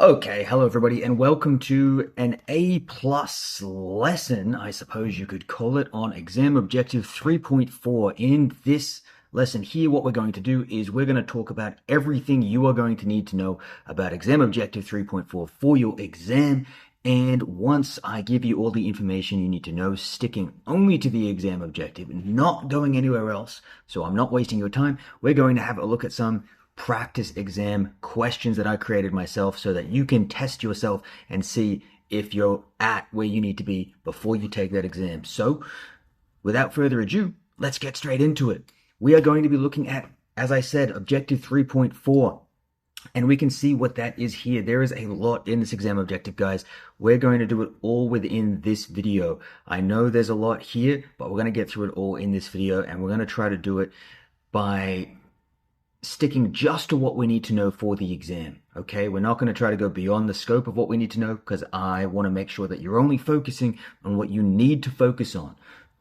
Okay, hello everybody, and welcome to an A plus lesson, I suppose you could call it, on exam objective 3.4. In this lesson here, what we're going to do is we're going to talk about everything you are going to need to know about exam objective 3.4 for your exam. And once I give you all the information you need to know, sticking only to the exam objective, not going anywhere else, so I'm not wasting your time, we're going to have a look at some practice exam questions that I created myself so that you can test yourself and see if you're at where you need to be before you take that exam. So, without further ado, let's get straight into it. We are going to be looking at, as I said, objective 3.4. And we can see what that is here. There is a lot in this exam objective, guys. We're going to do it all within this video. I know there's a lot here, but we're going to get through it all in this video, and we're going to try to do it by sticking just to what we need to know for the exam. Okay, we're not going to try to go beyond the scope of what we need to know because I want to make sure that you're only focusing on what you need to focus on.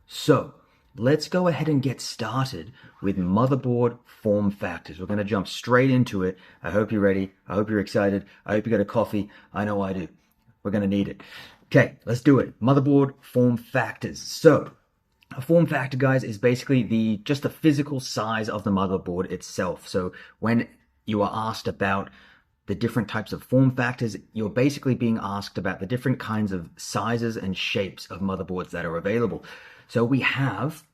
So let's go ahead and get started with motherboard form factors. We're going to jump straight into it. I hope you're ready. I hope you're excited. I hope you got a coffee. I know I do. We're going to need it. Okay, let's do it. Motherboard form factors. So a form factor, guys, is basically just the physical size of the motherboard itself. So when you are asked about the different types of form factors, you're basically being asked about the different kinds of sizes and shapes of motherboards that are available. So we have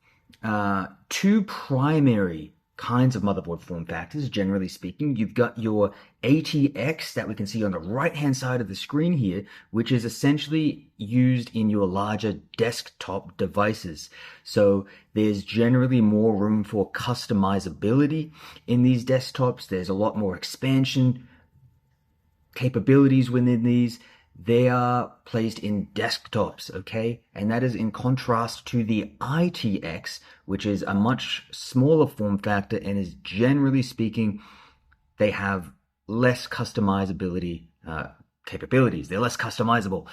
two primary kinds of motherboard form factors, generally speaking. You've got your ATX that we can see on the right-hand side of the screen here, which is essentially used in your larger desktop devices. So there's generally more room for customizability in these desktops. There's a lot more expansion capabilities within these. They are placed in desktops, okay? And that is in contrast to the ITX, which is a much smaller form factor and is, generally speaking, they have less customizability capabilities. They're less customizable.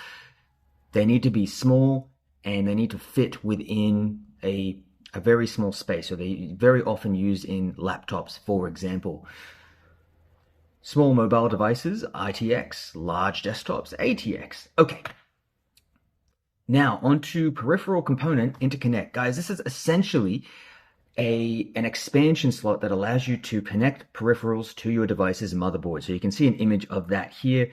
They need to be small and they need to fit within a very small space. So they're very often used in laptops, for example. Small mobile devices, ITX. Large desktops, ATX. Okay. Now, onto peripheral component interconnect. Guys, this is essentially an expansion slot that allows you to connect peripherals to your device's motherboard. So you can see an image of that here.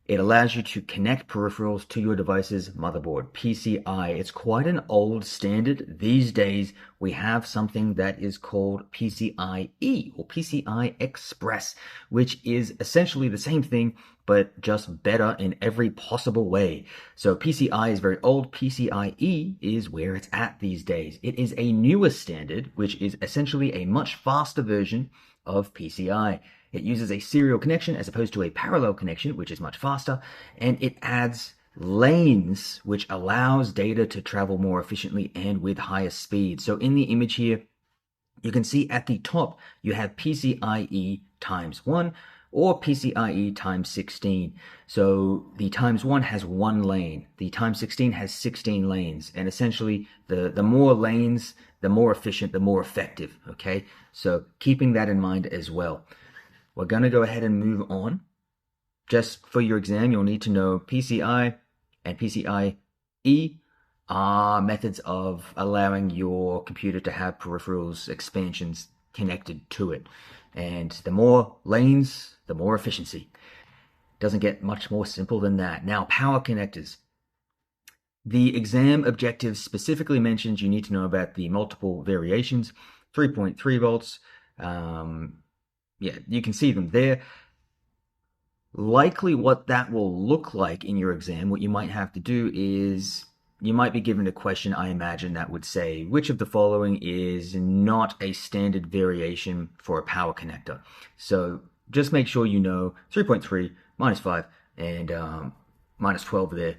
It allows you to connect peripherals to your device's motherboard, PCI. It's quite an old standard. These days, we have something that is called PCIe or PCI Express, which is essentially the same thing, but just better in every possible way. So PCI is very old. PCIe is where it's at these days. It is a newer standard, which is essentially a much faster version of PCI. It uses a serial connection as opposed to a parallel connection, which is much faster, and it adds lanes, which allows data to travel more efficiently and with higher speed. So in the image here, you can see at the top, you have PCIe times 1 or PCIe times 16. So the times 1 has 1 lane. The times 16 has 16 lanes. And essentially, the more lanes, the more efficient, the more effective, okay? So keeping that in mind as well. We're going to go ahead and move on. Just for your exam, you'll need to know PCI and PCIe are methods of allowing your computer to have peripherals expansions connected to it. And the more lanes, the more efficiency. Doesn't get much more simple than that. Now, power connectors. The exam objective specifically mentions you need to know about the multiple variations, 3.3 volts, yeah, you can see them there. Likely what that will look like in your exam, what you might have to do is you might be given a question, I imagine, that would say, which of the following is not a standard variation for a power connector? So just make sure you know 3.3, minus 5, and minus 12 there.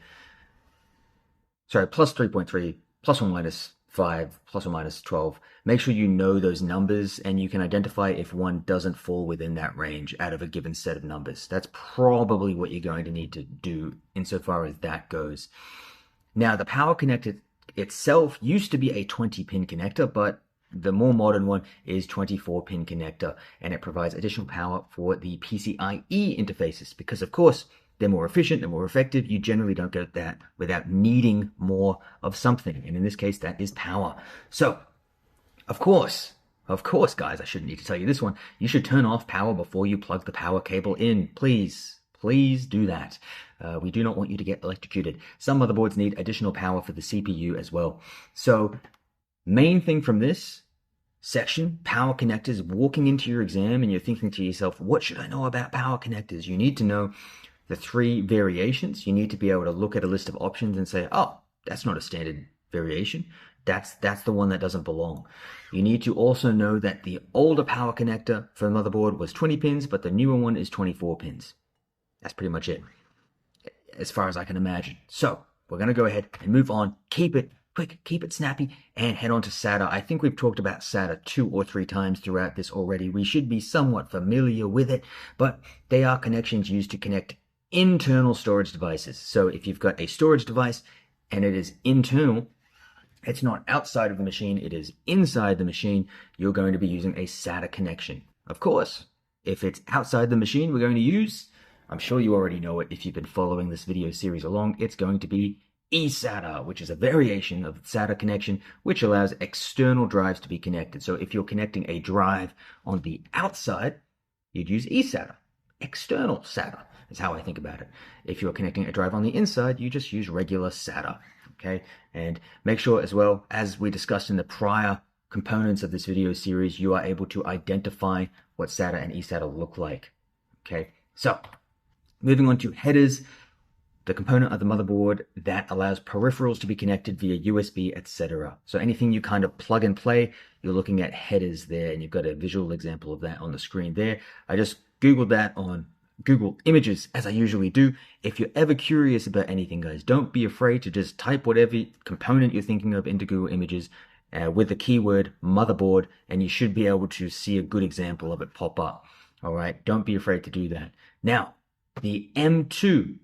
Sorry, plus 3.3, plus or minus 5, plus or minus 12. Make sure you know those numbers and you can identify if one doesn't fall within that range out of a given set of numbers. That's probably what you're going to need to do insofar as that goes. Now, the power connector itself used to be a 20-pin connector, but the more modern one is 24-pin connector, and it provides additional power for the PCIe interfaces because, of course, they're more efficient, they're more effective. You generally don't get that without needing more of something. And in this case, that is power. So, of course, guys, I shouldn't need to tell you this one. You should turn off power before you plug the power cable in. Please do that. We do not want you to get electrocuted. Some motherboards need additional power for the CPU as well. So, main thing from this section, power connectors, walking into your exam and you're thinking to yourself, what should I know about power connectors? You need to know the 3 variations. You need to be able to look at a list of options and say, oh, that's not a standard variation. That's the one that doesn't belong. You need to also know that the older power connector for the motherboard was 20 pins, but the newer one is 24 pins. That's pretty much it, as far as I can imagine. So we're going to go ahead and move on. Keep it quick, keep it snappy, and head on to SATA. I think we've talked about SATA 2 or 3 times throughout this already. We should be somewhat familiar with it, but they are connections used to connect internal storage devices. So if you've got a storage device and it is internal, it's not outside of the machine, it is inside the machine, you're going to be using a SATA connection. Of course, if it's outside the machine, we're going to use, I'm sure you already know it if you've been following this video series along, it's going to be eSATA, which is a variation of the SATA connection, which allows external drives to be connected. So if you're connecting a drive on the outside, you'd use eSATA. External SATA is how I think about it. If you're connecting a drive on the inside, you just use regular SATA. Okay, and make sure as well, as we discussed in the prior components of this video series, you are able to identify what SATA and eSATA look like. Okay, so moving on to headers, the component of the motherboard that allows peripherals to be connected via USB, etc. So anything you kind of plug and play, you're looking at headers there, and you've got a visual example of that on the screen there. I just Googled that on Google Images, as I usually do. If you're ever curious about anything, guys, don't be afraid to just type whatever component you're thinking of into Google Images with the keyword motherboard, and you should be able to see a good example of it pop up. All right, don't be afraid to do that. Now, the M2.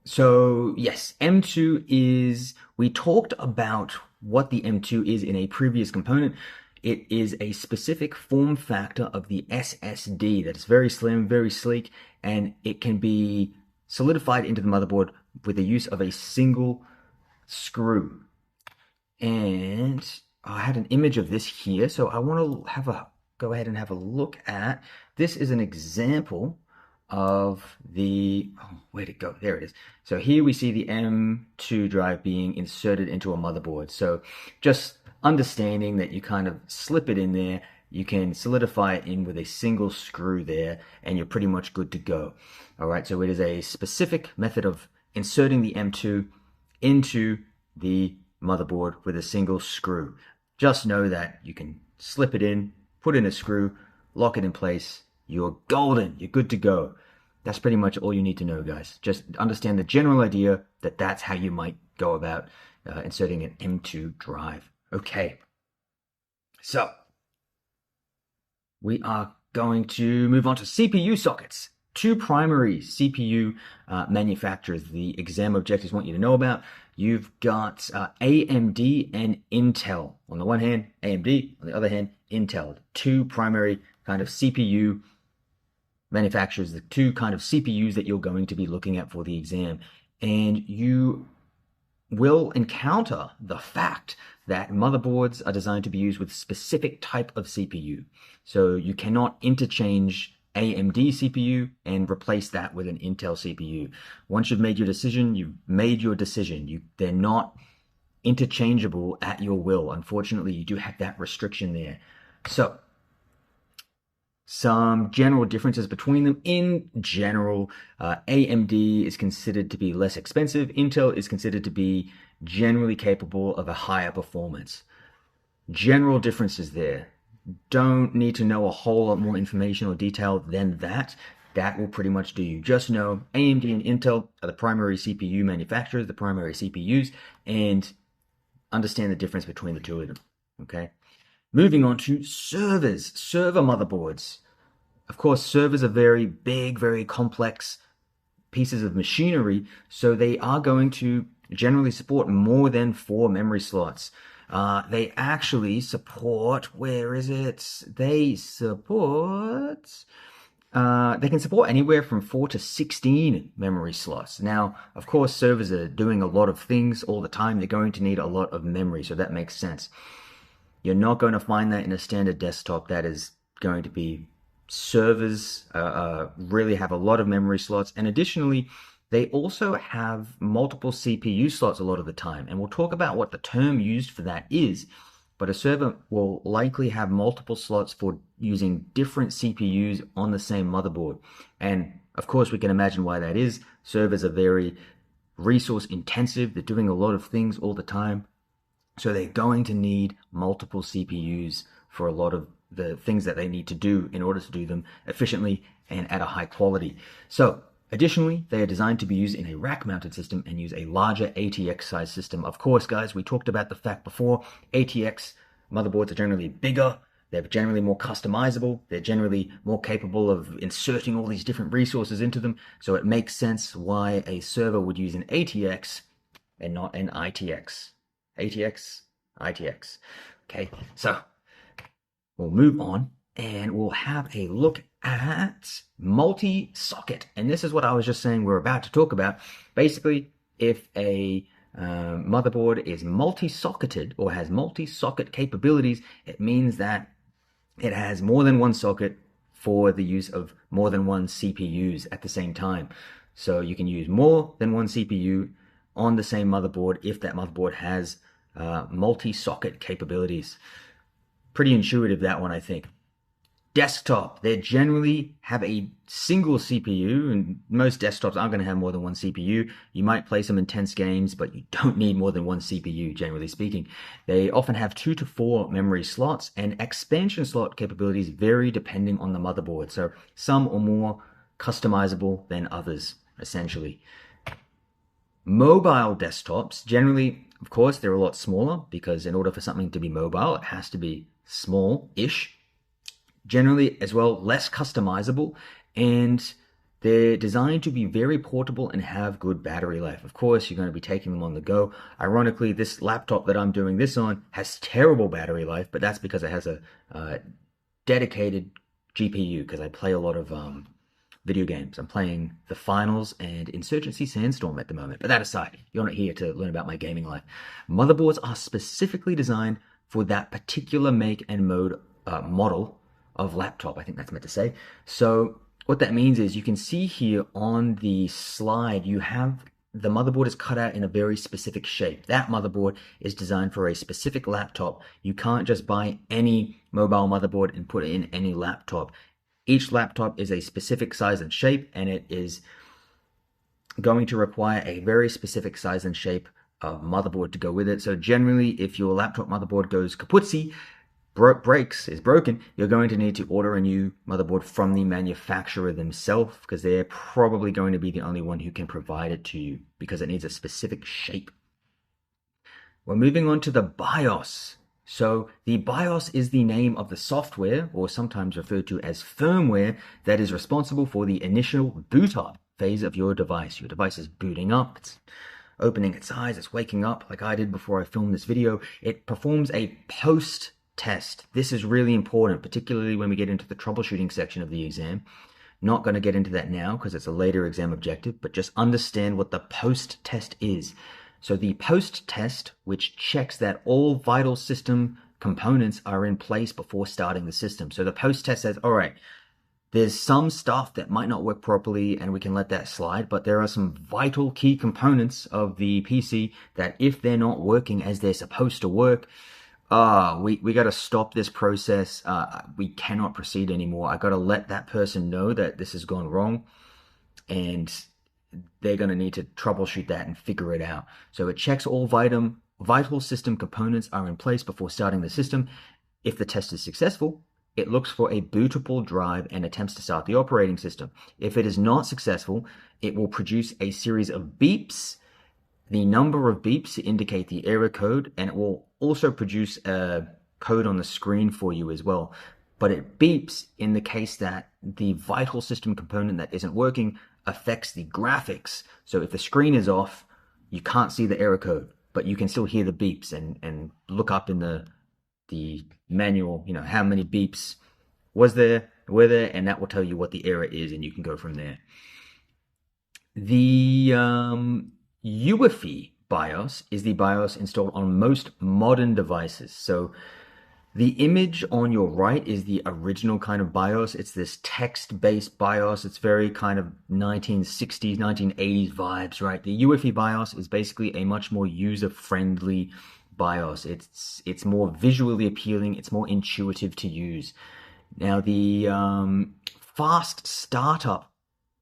So yes, M2 is, we talked about what the M2 is in a previous component. It is a specific form factor of the SSD that is very slim, very sleek, and it can be solidified into the motherboard with the use of a single screw. And I had an image of this here, so I want to go ahead and have a look at, this is an example of the, oh, where'd it go? There it is. So here we see the M2 drive being inserted into a motherboard. So just understanding that you kind of slip it in there, you can solidify it in with a single screw there, and you're pretty much good to go. All right, so it is a specific method of inserting the M2 into the motherboard with a single screw. Just know that you can slip it in, put in a screw, lock it in place, you're golden, you're good to go. That's pretty much all you need to know, guys. Just understand the general idea that that's how you might go about inserting an M2 drive. Okay, so we are going to move on to CPU sockets. 2 primary CPU manufacturers the exam objectives want you to know about. You've got AMD and Intel. On the one hand, AMD, on the other hand, Intel. 2 primary kind of CPU manufacturers, the 2 kind of CPUs that you're going to be looking at for the exam. And you will encounter the fact that motherboards are designed to be used with a specific type of CPU. So you cannot interchange AMD CPU and replace that with an Intel CPU. Once you've made your decision, you've made your decision. They're not interchangeable at your will. Unfortunately, you do have that restriction there. So some general differences between them. In general, AMD is considered to be less expensive. Intel is considered to be generally capable of a higher performance. General differences there. Don't need to know a whole lot more information or detail than that. That will pretty much do you. Just know AMD and Intel are the primary CPU manufacturers, the primary CPUs, and understand the difference between the 2 of them. Okay. Moving on to servers, server motherboards. Of course, servers are very big, very complex pieces of machinery, so they are going to generally support more than 4 memory slots. They actually support, where is it? They support, they can support anywhere from 4 to 16 memory slots. Now, of course, servers are doing a lot of things all the time. They're going to need a lot of memory, so that makes sense. You're not going to find that in a standard desktop. That is going to be servers really have a lot of memory slots. And additionally, they also have multiple CPU slots a lot of the time. And we'll talk about what the term used for that is. But a server will likely have multiple slots for using different CPUs on the same motherboard. And of course, we can imagine why that is. Servers are very resource intensive. They're doing a lot of things all the time. So they're going to need multiple CPUs for a lot of the things that they need to do in order to do them efficiently and at a high quality. So additionally, they are designed to be used in a rack-mounted system and use a larger ATX size system. Of course, guys, we talked about the fact before, ATX motherboards are generally bigger, they're generally more customizable, they're generally more capable of inserting all these different resources into them, so it makes sense why a server would use an ATX and not an ITX. ATX, ITX. Okay, so we'll move on and we'll have a look at multi-socket. And this is what I was just saying we're about to talk about. Basically, if a motherboard is multi-socketed or has multi-socket capabilities, it means that it has more than one socket for the use of more than one CPUs at the same time. So you can use more than one CPU on the same motherboard if that motherboard has multi-socket capabilities. Pretty intuitive, that one, I think. Desktop, they generally have a single CPU, and most desktops aren't going to have more than one CPU. You might play some intense games, but you don't need more than one CPU, generally speaking. They often have 2 to 4 memory slots, and expansion slot capabilities vary depending on the motherboard. So some are more customizable than others, essentially. Mobile desktops, generally, of course, they're a lot smaller because in order for something to be mobile, it has to be small-ish. Generally, as well, less customizable, and they're designed to be very portable and have good battery life. Of course, you're going to be taking them on the go. Ironically, this laptop that I'm doing this on has terrible battery life, but that's because it has a dedicated GPU, because I play a lot of video games. I'm playing The Finals and Insurgency Sandstorm at the moment. But that aside, you're not here to learn about my gaming life. Motherboards are specifically designed for that particular make and model of laptop, I think that's meant to say. So what that means is you can see here on the slide, you have the motherboard is cut out in a very specific shape. That motherboard is designed for a specific laptop. You can't just buy any mobile motherboard and put it in any laptop. Each laptop is a specific size and shape, and it is going to require a very specific size and shape of motherboard to go with it. So generally, if your laptop motherboard goes kaputzi, is broken, you're going to need to order a new motherboard from the manufacturer themselves, because they're probably going to be the only one who can provide it to you because it needs a specific shape. We're moving on to the BIOS. So the BIOS is the name of the software, or sometimes referred to as firmware, that is responsible for the initial boot up phase of your device. Your device is booting up, it's opening its eyes, it's waking up like I did before I filmed this video. It performs a post test. This is really important, particularly when we get into the troubleshooting section of the exam. Not going to get into that now because it's a later exam objective, but just understand what the post test is. So the post test, which checks that all vital system components are in place before starting the system. So the post test says, all right, there's some stuff that might not work properly and we can let that slide, but there are some vital key components of the PC that if they're not working as they're supposed to work, we got to stop this process. We cannot proceed anymore. I got to let that person know that this has gone wrong, and they're going to need to troubleshoot that and figure it out. So it checks all vital system components are in place before starting the system. If the test is successful, it looks for a bootable drive and attempts to start the operating system. If it is not successful, it will produce a series of beeps, the number of beeps to indicate the error code, and it will also produce a code on the screen for you as well. But it beeps in the case that the vital system component that isn't working affects the graphics. So if the screen is off, you can't see the error code. but you can still hear the beeps and look up in the manual, how many beeps were there, and that will tell you what the error is, and you can go from there. The UEFI BIOS is the BIOS installed on most modern devices. So the image on your right is the original kind of BIOS. It's this text-based BIOS. It's very kind of 1960s, 1980s vibes, right? The UEFI BIOS is basically a much more user-friendly BIOS. It's more visually appealing. It's more intuitive to use. Now, the fast startup,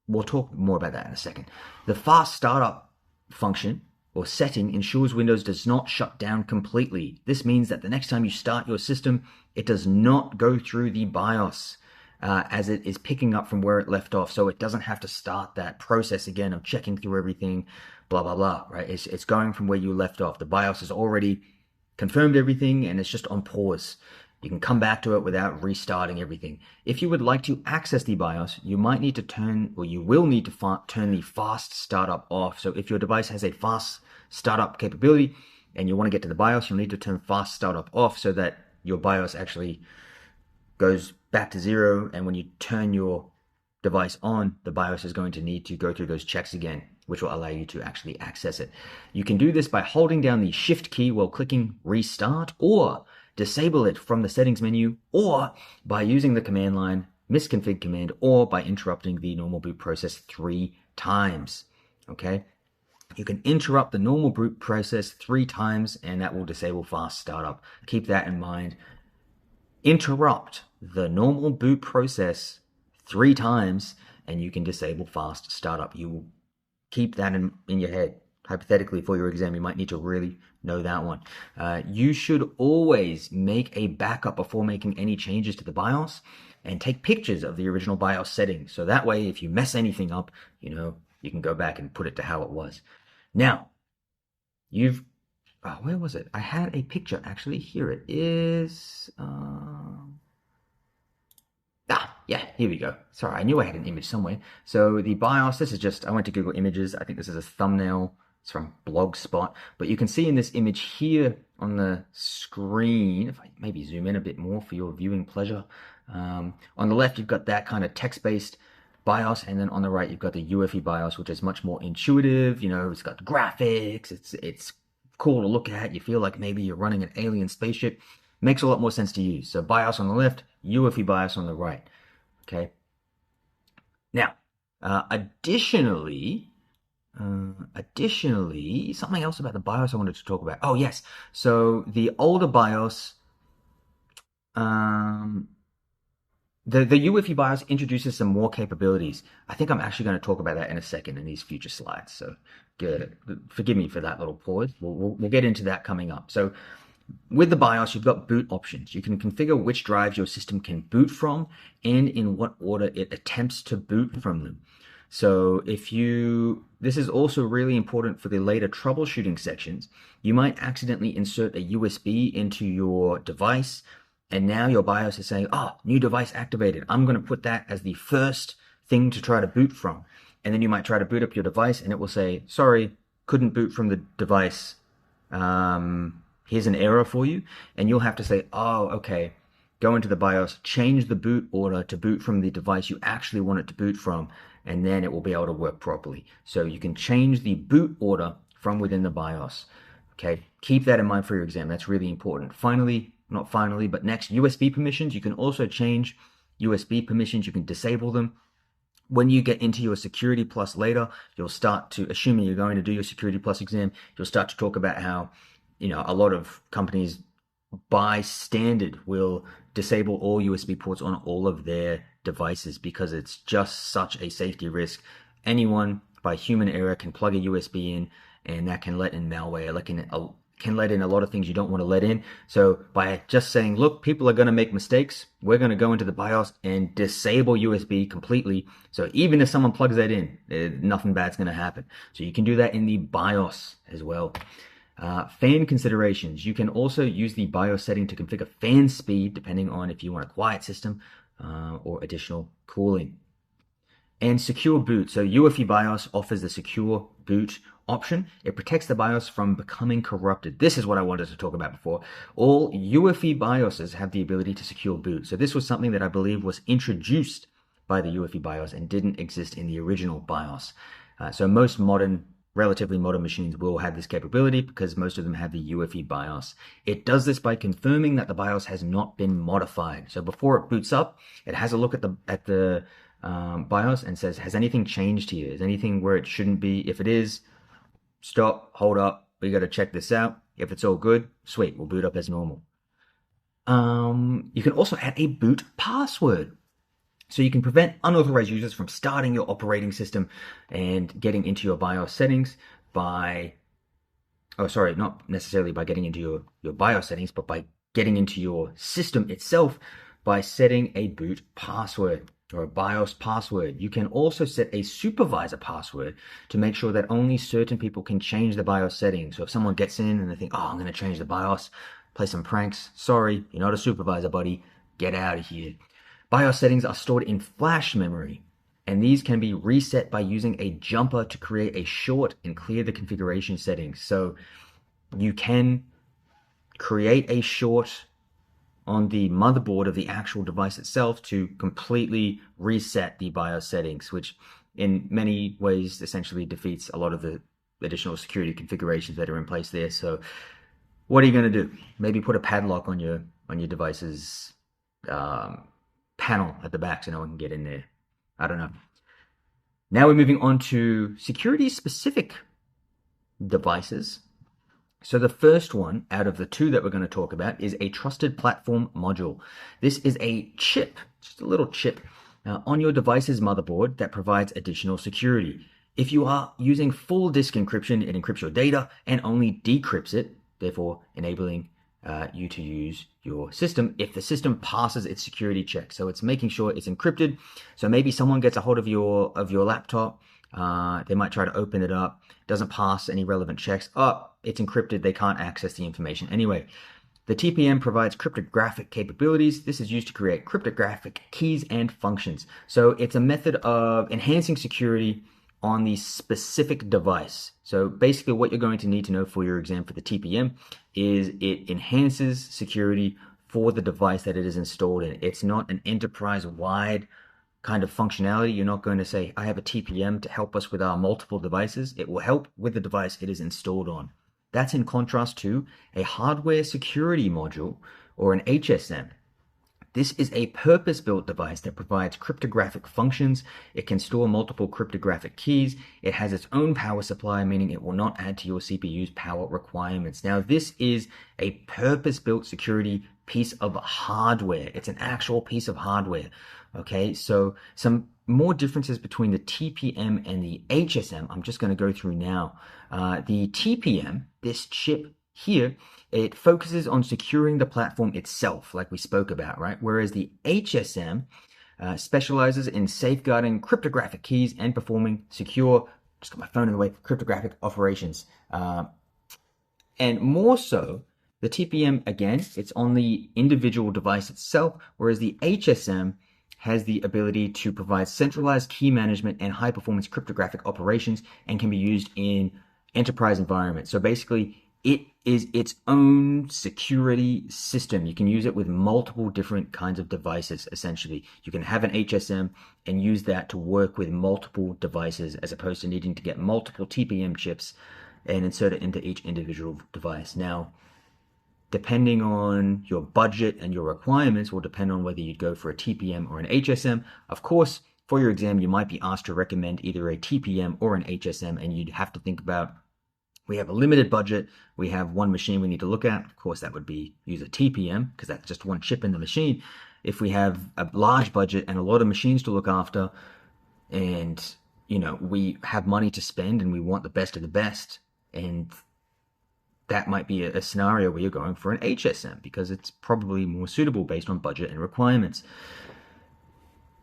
we'll talk more about that in a second. The fast startup function or setting ensures Windows does not shut down completely. This means that the next time you start your system, it does not go through the BIOS as it is picking up from where it left off. So it doesn't have to start that process again of checking through everything, blah, blah, blah, right? It's going from where you left off. The BIOS has already confirmed everything and it's just on pause. You can come back to it without restarting everything. If you would like to access the BIOS, you might need to turn the fast startup off. So if your device has a fast startup capability and you want to get to the BIOS, you'll need to turn fast startup off so that your BIOS actually goes back to zero. And when you turn your device on, the BIOS is going to need to go through those checks again, which will allow you to actually access it. You can do this by holding down the Shift key while clicking Restart, or disable it from the settings menu, or by using the command line misconfig command, or by interrupting the normal boot process 3 times. Okay, you can interrupt the normal boot process 3 times and that will disable fast startup. Keep that in mind. Interrupt the normal boot process 3 times and you can disable fast startup. You will keep that in your head. Hypothetically, for your exam, you might need to really know that one. You should always make a backup before making any changes to the BIOS and take pictures of the original BIOS settings. So that way, if you mess anything up, you can go back and put it to how it was. Now, where was it? I had a picture, actually. Here it is. Yeah, here we go. Sorry, I knew I had an image somewhere. So the BIOS, this is just, I went to Google Images. I think this is a thumbnail. It's from Blogspot. But you can see in this image here on the screen, if I maybe zoom in a bit more for your viewing pleasure. On the left, you've got that kind of text-based BIOS, and then on the right, you've got the UEFI BIOS, which is much more intuitive. It's got graphics. It's cool to look at. You feel like maybe you're running an alien spaceship. Makes a lot more sense to use. So BIOS on the left, UEFI BIOS on the right. Okay. Now, additionally, something else about the BIOS I wanted to talk about. Oh, yes. So the older BIOS, the UEFI BIOS introduces some more capabilities. I think I'm actually going to talk about that in a second in these future slides. So forgive me for that little pause. We'll get into that coming up. So with the BIOS, you've got boot options. You can configure which drives your system can boot from and in what order it attempts to boot from them. So this is also really important for the later troubleshooting sections. You might accidentally insert a USB into your device, and now your BIOS is saying, oh, new device activated. I'm going to put that as the first thing to try to boot from. And then you might try to boot up your device, and it will say, sorry, couldn't boot from the device. Here's an error for you. And you'll have to say, oh, okay, go into the BIOS, change the boot order to boot from the device you actually want it to boot from, and then it will be able to work properly. So you can change the boot order from within the BIOS. Okay, keep that in mind for your exam. That's really important. Not finally, but next, USB permissions. You can also change USB permissions. You can disable them. When you get into your Security Plus later, you'll start to, assuming you're going to do your Security Plus exam, you'll start to talk about how, a lot of companies by standard will disable all USB ports on all of their devices because it's just such a safety risk. Anyone by human error can plug a USB in, and that can let in malware, can let in a lot of things you don't want to let in. So by just saying, look, people are going to make mistakes, we're going to go into the BIOS and disable USB completely. So even if someone plugs that in, nothing bad's going to happen. So you can do that in the BIOS as well. Fan considerations. You can also use the BIOS setting to configure fan speed depending on if you want a quiet system or additional cooling. And secure boot. So UEFI BIOS offers the secure boot option. It protects the BIOS from becoming corrupted. This is what I wanted to talk about before. All UEFI BIOSes have the ability to secure boot. So this was something that I believe was introduced by the UEFI BIOS and didn't exist in the original BIOS. So most relatively modern machines will have this capability because most of them have the UEFI BIOS. It does this by confirming that the BIOS has not been modified. So before it boots up, it has a look at the BIOS and says, has anything changed here? Is anything where it shouldn't be? If it is, stop, hold up, we got to check this out. If it's all good, sweet, we'll boot up as normal. You can also add a boot password. So you can prevent unauthorized users from starting your operating system and getting into your BIOS settings by, not necessarily by getting into your BIOS settings, but by getting into your system itself by setting a boot password or a BIOS password. You can also set a supervisor password to make sure that only certain people can change the BIOS settings. So if someone gets in and they think, oh, I'm going to change the BIOS, play some pranks, sorry, you're not a supervisor, buddy, get out of here. BIOS settings are stored in flash memory, and these can be reset by using a jumper to create a short and clear the configuration settings. So you can create a short on the motherboard of the actual device itself to completely reset the BIOS settings, which in many ways essentially defeats a lot of the additional security configurations that are in place there. So what are you going to do? Maybe put a padlock on your device's panel at the back so no one can get in there. I don't know. Now we're moving on to security-specific devices. So the first one out of the two that we're going to talk about is a trusted platform module. This is a chip, just a little chip, on your device's motherboard that provides additional security. If you are using full disk encryption, it encrypts your data and only decrypts it, therefore enabling you to use your system if the system passes its security check. So it's making sure it's encrypted. So maybe someone gets a hold of your laptop. They might try to open it up. Doesn't pass any relevant checks. Oh, it's encrypted. They can't access the information. Anyway, the TPM provides cryptographic capabilities. This is used to create cryptographic keys and functions. So it's a method of enhancing security on the specific device. So basically what you're going to need to know for your exam for the TPM is it enhances security for the device that it is installed in. It's not an enterprise-wide kind of functionality. You're not going to say, I have a TPM to help us with our multiple devices. It will help with the device it is installed on. That's in contrast to a hardware security module or an HSM. This is a purpose-built device that provides cryptographic functions. It can store multiple cryptographic keys. It has its own power supply, meaning it will not add to your CPU's power requirements. Now, this is a purpose-built security piece of hardware. It's an actual piece of hardware. Okay, so some more differences between the TPM and the HSM, I'm just going to go through now. The TPM, this chip here, it focuses on securing the platform itself, like we spoke about, right? Whereas the HSM specializes in safeguarding cryptographic keys and performing secure, just got my phone in the way, cryptographic operations. And more so, the TPM, again, it's on the individual device itself, whereas the HSM has the ability to provide centralized key management and high-performance cryptographic operations and can be used in enterprise environments. So basically, it is its own security system. You can use it with multiple different kinds of devices, essentially. You can have an HSM and use that to work with multiple devices as opposed to needing to get multiple TPM chips and insert it into each individual device. Now, depending on your budget and your requirements will depend on whether you'd go for a TPM or an HSM. Of course, for your exam, you might be asked to recommend either a TPM or an HSM, and you'd have to think about, we have a limited budget, we have one machine we need to look at. Of course, that would be use a TPM because that's just one chip in the machine. If we have a large budget and a lot of machines to look after, and we have money to spend and we want the best of the best, and that might be a scenario where you're going for an HSM because it's probably more suitable based on budget and requirements.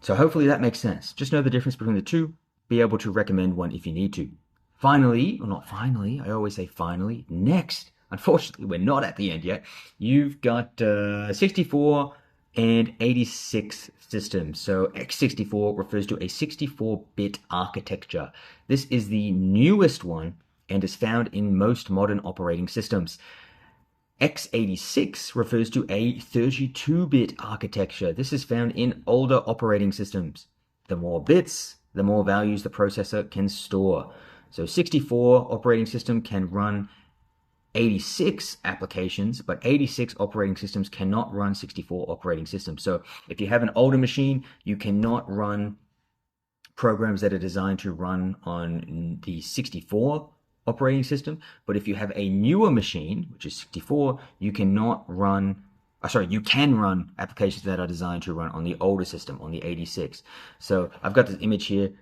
So hopefully that makes sense. Just know the difference between the two. Be able to recommend one if you need to. Finally, or not finally, I always say finally, next, unfortunately, we're not at the end yet. You've got 64 and 86 systems. So x64 refers to a 64-bit architecture. This is the newest one and is found in most modern operating systems. x86 refers to a 32-bit architecture. This is found in older operating systems. The more bits, the more values the processor can store. So 64 operating system can run 86 applications, but 86 operating systems cannot run 64 operating systems. So if you have an older machine, you cannot run programs that are designed to run on the 64 operating system. But if you have a newer machine, which is 64, you cannot run, you can run applications that are designed to run on the older system, on the 86. So I've got this image here,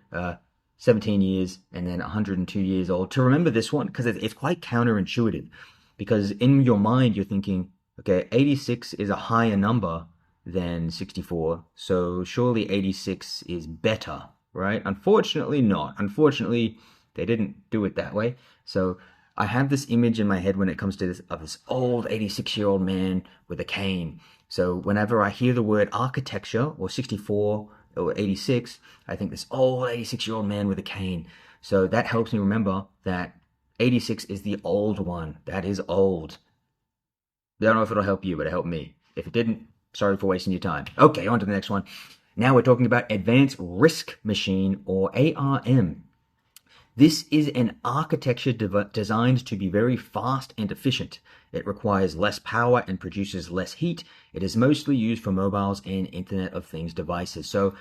17 years and then 102 years old. To remember this one, because it's quite counterintuitive, because in your mind you're thinking, okay, 86 is a higher number than 64, so surely 86 is better, right? Unfortunately not. Unfortunately, they didn't do it that way. So I have this image in my head when it comes to this, of this old 86-year-old man with a cane. So whenever I hear the word architecture or 64 or 86, I think this old 86-year-old man with a cane. So that helps me remember that 86 is the old one. That is old. I don't know if it'll help you, but it helped me. If it didn't, sorry for wasting your time. Okay, on to the next one. Now we're talking about Advanced RISC Machine, or ARM. This is an architecture designed to be very fast and efficient. It requires less power and produces less heat. It is mostly used for mobiles and Internet of Things devices. So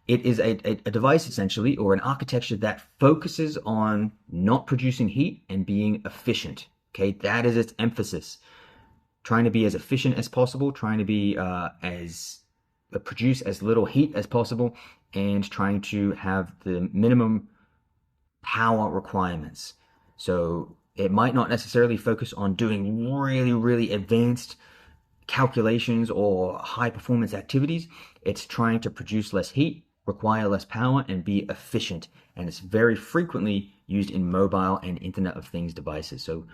it is a device, essentially, or an architecture that focuses on not producing heat and being efficient. Okay, that is its emphasis. Trying to be as efficient as possible, trying to be produce as little heat as possible, and trying to have the minimum power requirements. So it might not necessarily focus on doing really, really advanced calculations or high performance activities. It's trying to produce less heat, require less power, and be efficient. And it's very frequently used in mobile and Internet of Things devices. So,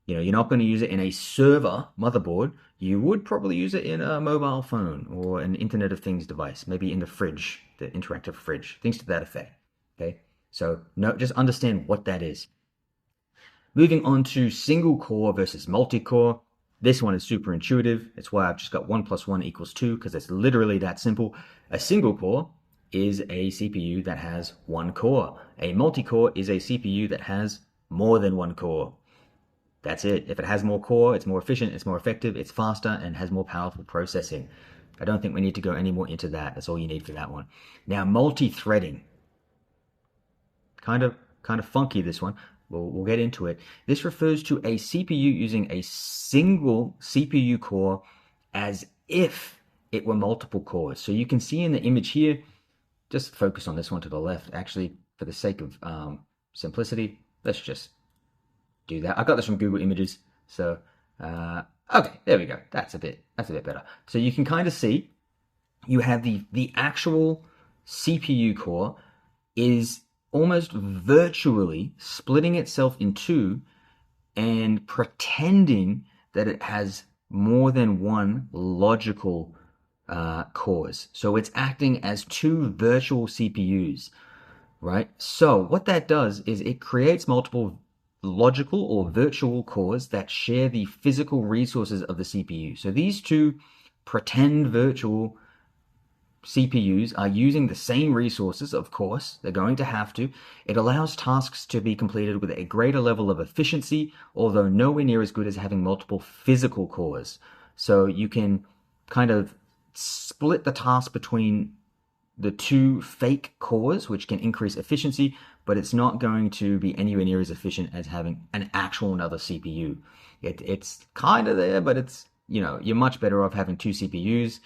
you know, you're not going to use it in a server motherboard. You would probably use it in a mobile phone or an Internet of Things device, maybe in the fridge, the interactive fridge, things to that effect. Okay. So no, just understand what that is. Moving on to single core versus multi-core. This one is super intuitive. It's why I've just got 1 + 1 = 2, because it's literally that simple. A single core is a CPU that has one core. A multi-core is a CPU that has more than one core. That's it. If it has more core, it's more efficient, it's more effective, it's faster, and has more powerful processing. I don't think we need to go any more into that. That's all you need for that one. Now, multi-threading. Kind of funky, this one. We'll get into it. This refers to a CPU using a single CPU core as if it were multiple cores. So you can see in the image here, just focus on this one to the left. Actually, for the sake of simplicity, let's just do that. I got this from Google Images. So, okay, there we go. That's a bit better. So you can kind of see you have the actual CPU core is almost virtually splitting itself in two and pretending that it has more than one logical cores. So it's acting as two virtual CPUs, right? So what that does is it creates multiple logical or virtual cores that share the physical resources of the CPU. So these two pretend virtual CPUs are using the same resources, of course, they're going to have to. It allows tasks to be completed with a greater level of efficiency, although nowhere near as good as having multiple physical cores. So you can kind of split the task between the two fake cores, which can increase efficiency, but it's not going to be anywhere near as efficient as having an actual another CPU. It's kind of there, but it's, you know, you're much better off having two CPUs,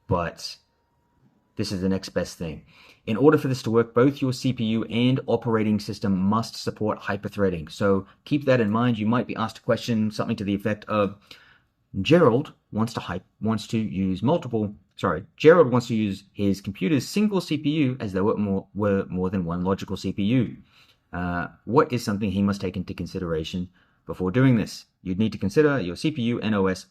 but this is the next best thing. In order for this to work, both your CPU and operating system must support hyperthreading. So keep that in mind. You might be asked a question, something to the effect of, Gerald wants to use his computer's single CPU as there were more than one logical CPU. What is something he must take into consideration before doing this. You'd need to consider your CPU and OS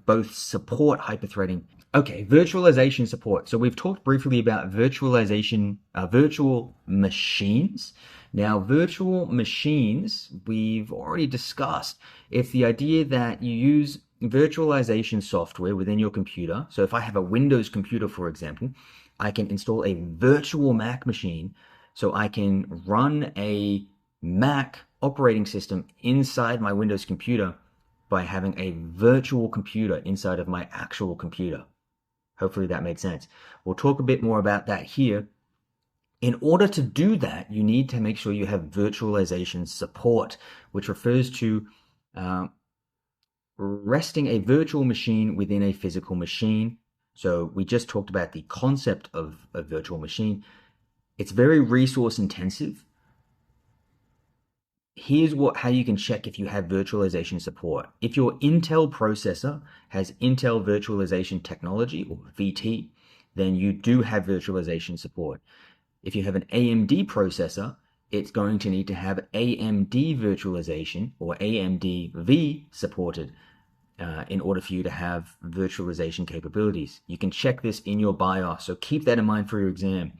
both support hyperthreading. Okay, virtualization support. So we've talked briefly about virtualization, virtual machines. Now, virtual machines, we've already discussed. It's the idea that you use virtualization software within your computer. So if I have a Windows computer, for example, I can install a virtual Mac machine so I can run a Mac operating system inside my Windows computer by having a virtual computer inside of my actual computer. Hopefully that made sense. We'll talk a bit more about that here. In order to do that, you need to make sure you have virtualization support, which refers to resting a virtual machine within a physical machine. So we just talked about the concept of a virtual machine. It's very resource intensive. Here's how you can check if you have virtualization support. If your Intel processor has Intel Virtualization Technology, or VT, then you do have virtualization support. If you have an AMD processor, it's going to need to have AMD virtualization, or AMD-V supported, in order for you to have virtualization capabilities. You can check this in your BIOS, so keep that in mind for your exam.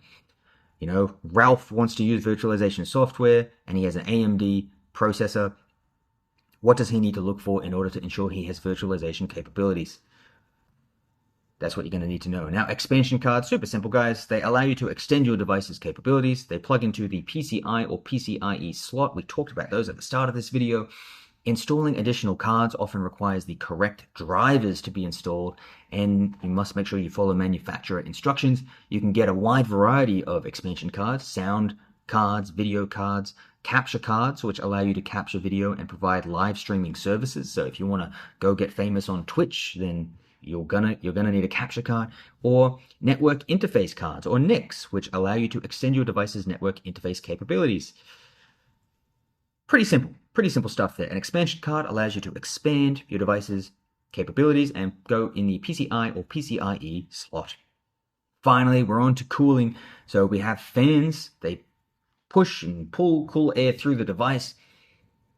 You know, Ralph wants to use virtualization software and he has an AMD processor. What does he need to look for in order to ensure he has virtualization capabilities? That's what you're going to need to know. Now, expansion cards, super simple, guys. They allow you to extend your device's capabilities. They plug into the PCI or PCIe slot. We talked about those at the start of this video. Installing additional cards often requires the correct drivers to be installed, and you must make sure you follow manufacturer instructions. You can get a wide variety of expansion cards, sound cards, video cards, capture cards, which allow you to capture video and provide live streaming services. So if you want to go get famous on Twitch, then you're gonna need a capture card, or network interface cards, or NICs, which allow you to extend your device's network interface capabilities. Pretty simple stuff there. An expansion card allows you to expand your device's capabilities and go in the PCI or PCIe slot. Finally, we're on to cooling. So we have fans. They push and pull cool air through the device.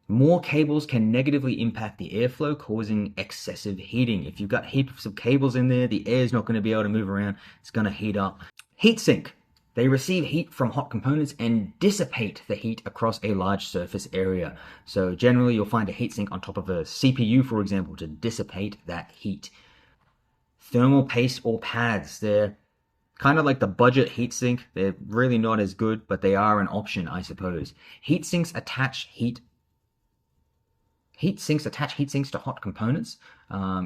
More cables can negatively impact the airflow, causing excessive heating. If you've got heaps of cables in there, the air is not going to be able to move around. It's going to heat up. Heatsink. They receive heat from hot components and dissipate the heat across a large surface area. So generally, you'll find a heatsink on top of a CPU, for example, to dissipate that heat. Thermal paste or pads. They're kind of like the budget heatsink. They're really not as good, but they are an option, I suppose. Heatsinks attach heatsinks to hot components.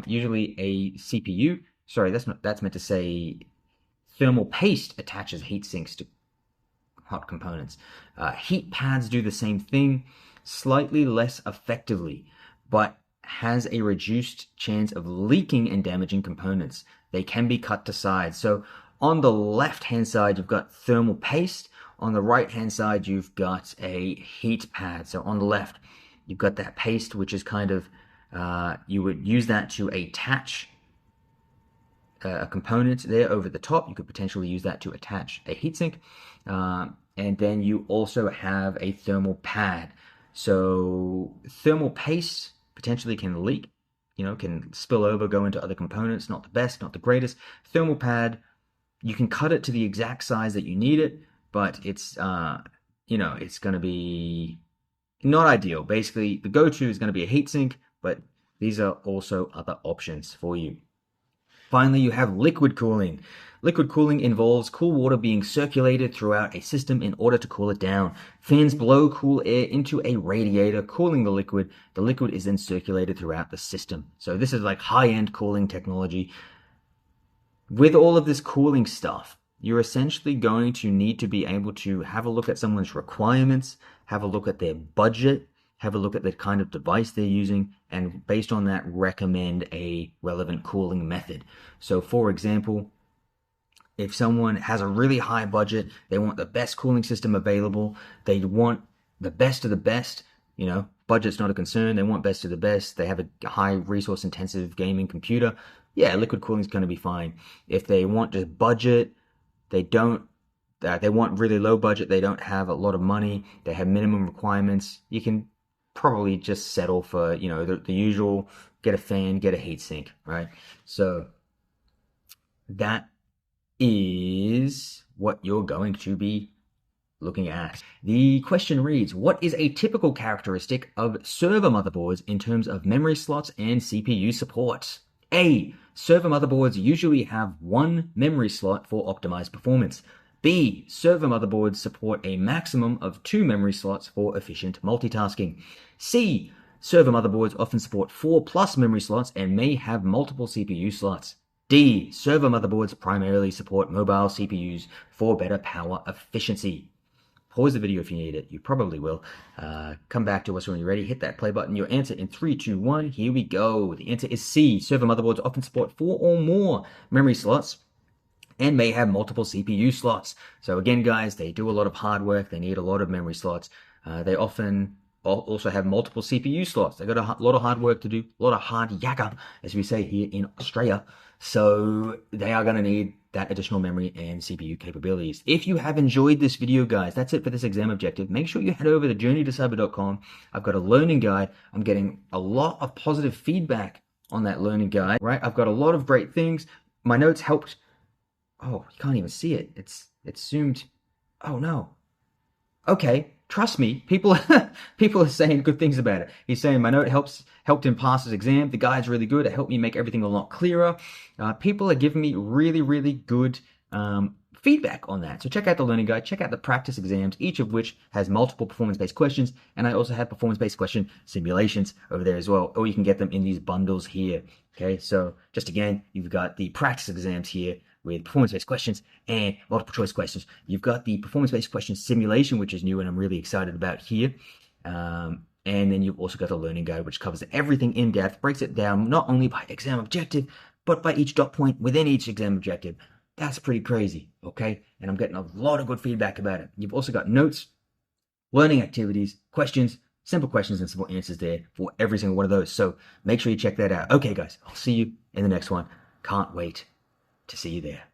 Usually a CPU. Sorry, that's meant to say thermal paste attaches heat sinks to hot components. Heat pads do the same thing, slightly less effectively, but has a reduced chance of leaking and damaging components. They can be cut to size. So on the left-hand side, you've got thermal paste. On the right-hand side, you've got a heat pad. So on the left, you've got that paste, which is kind of, you would use that to attach a component there over the top. You could potentially use that to attach a heatsink. And then you also have a thermal pad. So thermal paste potentially can leak, can spill over, go into other components. Not the best, not the greatest. Thermal pad, you can cut it to the exact size that you need it, but it's, it's going to be not ideal. Basically, the go-to is going to be a heatsink, but these are also other options for you. Finally, you have liquid cooling. Liquid cooling involves cool water being circulated throughout a system in order to cool it down. Fans blow cool air into a radiator, cooling the liquid. The liquid is then circulated throughout the system. So this is like high-end cooling technology. With all of this cooling stuff, you're essentially going to need to be able to have a look at someone's requirements, have a look at their budget, have a look at the kind of device they're using, and based on that, recommend a relevant cooling method. So for example, if someone has a really high budget, they want the best cooling system available, they want the best of the best, budget's not a concern, they want best of the best, they have a high resource intensive gaming computer, yeah, liquid cooling is going to be fine. If they want just budget, they want really low budget, they don't have a lot of money, they have minimum requirements, you can probably just settle for, the usual, get a fan, get a heatsink, right? So that is what you're going to be looking at. The question reads, what is a typical characteristic of server motherboards in terms of memory slots and CPU support? A. Server motherboards usually have one memory slot for optimized performance. B. Server motherboards support a maximum of 2 memory slots for efficient multitasking. C. Server motherboards often support 4+ memory slots and may have multiple CPU slots. D. Server motherboards primarily support mobile CPUs for better power efficiency. Pause the video if you need it. You probably will. Come back to us when you're ready. Hit that play button. Your answer in 3, 2, 1. Here we go. The answer is C. Server motherboards often support 4 or more memory slots and may have multiple CPU slots. So again, guys, they do a lot of hard work. They need a lot of memory slots. They often also have multiple CPU slots. They got a lot of hard work to do, a lot of hard yakka, as we say here in Australia. So they are going to need that additional memory and CPU capabilities. If you have enjoyed this video, guys, that's it for this exam objective. Make sure you head over to journeytocyber.com. I've got a learning guide. I'm getting a lot of positive feedback on that learning guide, right? I've got a lot of great things. My notes helped. Oh, you can't even see it. It's zoomed. Oh no. Okay, trust me, people are saying good things about it. He's saying my note helped him pass his exam. The guide's really good. It helped me make everything a lot clearer. People are giving me really, really good feedback on that. So check out the learning guide. Check out the practice exams, each of which has multiple performance-based questions. And I also have performance-based question simulations over there as well. Or you can get them in these bundles here. Okay, so just again, you've got the practice exams here with performance-based questions and multiple choice questions. You've got the performance-based question simulation, which is new and I'm really excited about here. And then you've also got the learning guide, which covers everything in depth, breaks it down not only by exam objective, but by each dot point within each exam objective. That's pretty crazy, okay? And I'm getting a lot of good feedback about it. You've also got notes, learning activities, questions, simple questions and simple answers there for every single one of those. So make sure you check that out. Okay, guys, I'll see you in the next one. Can't wait to see you there.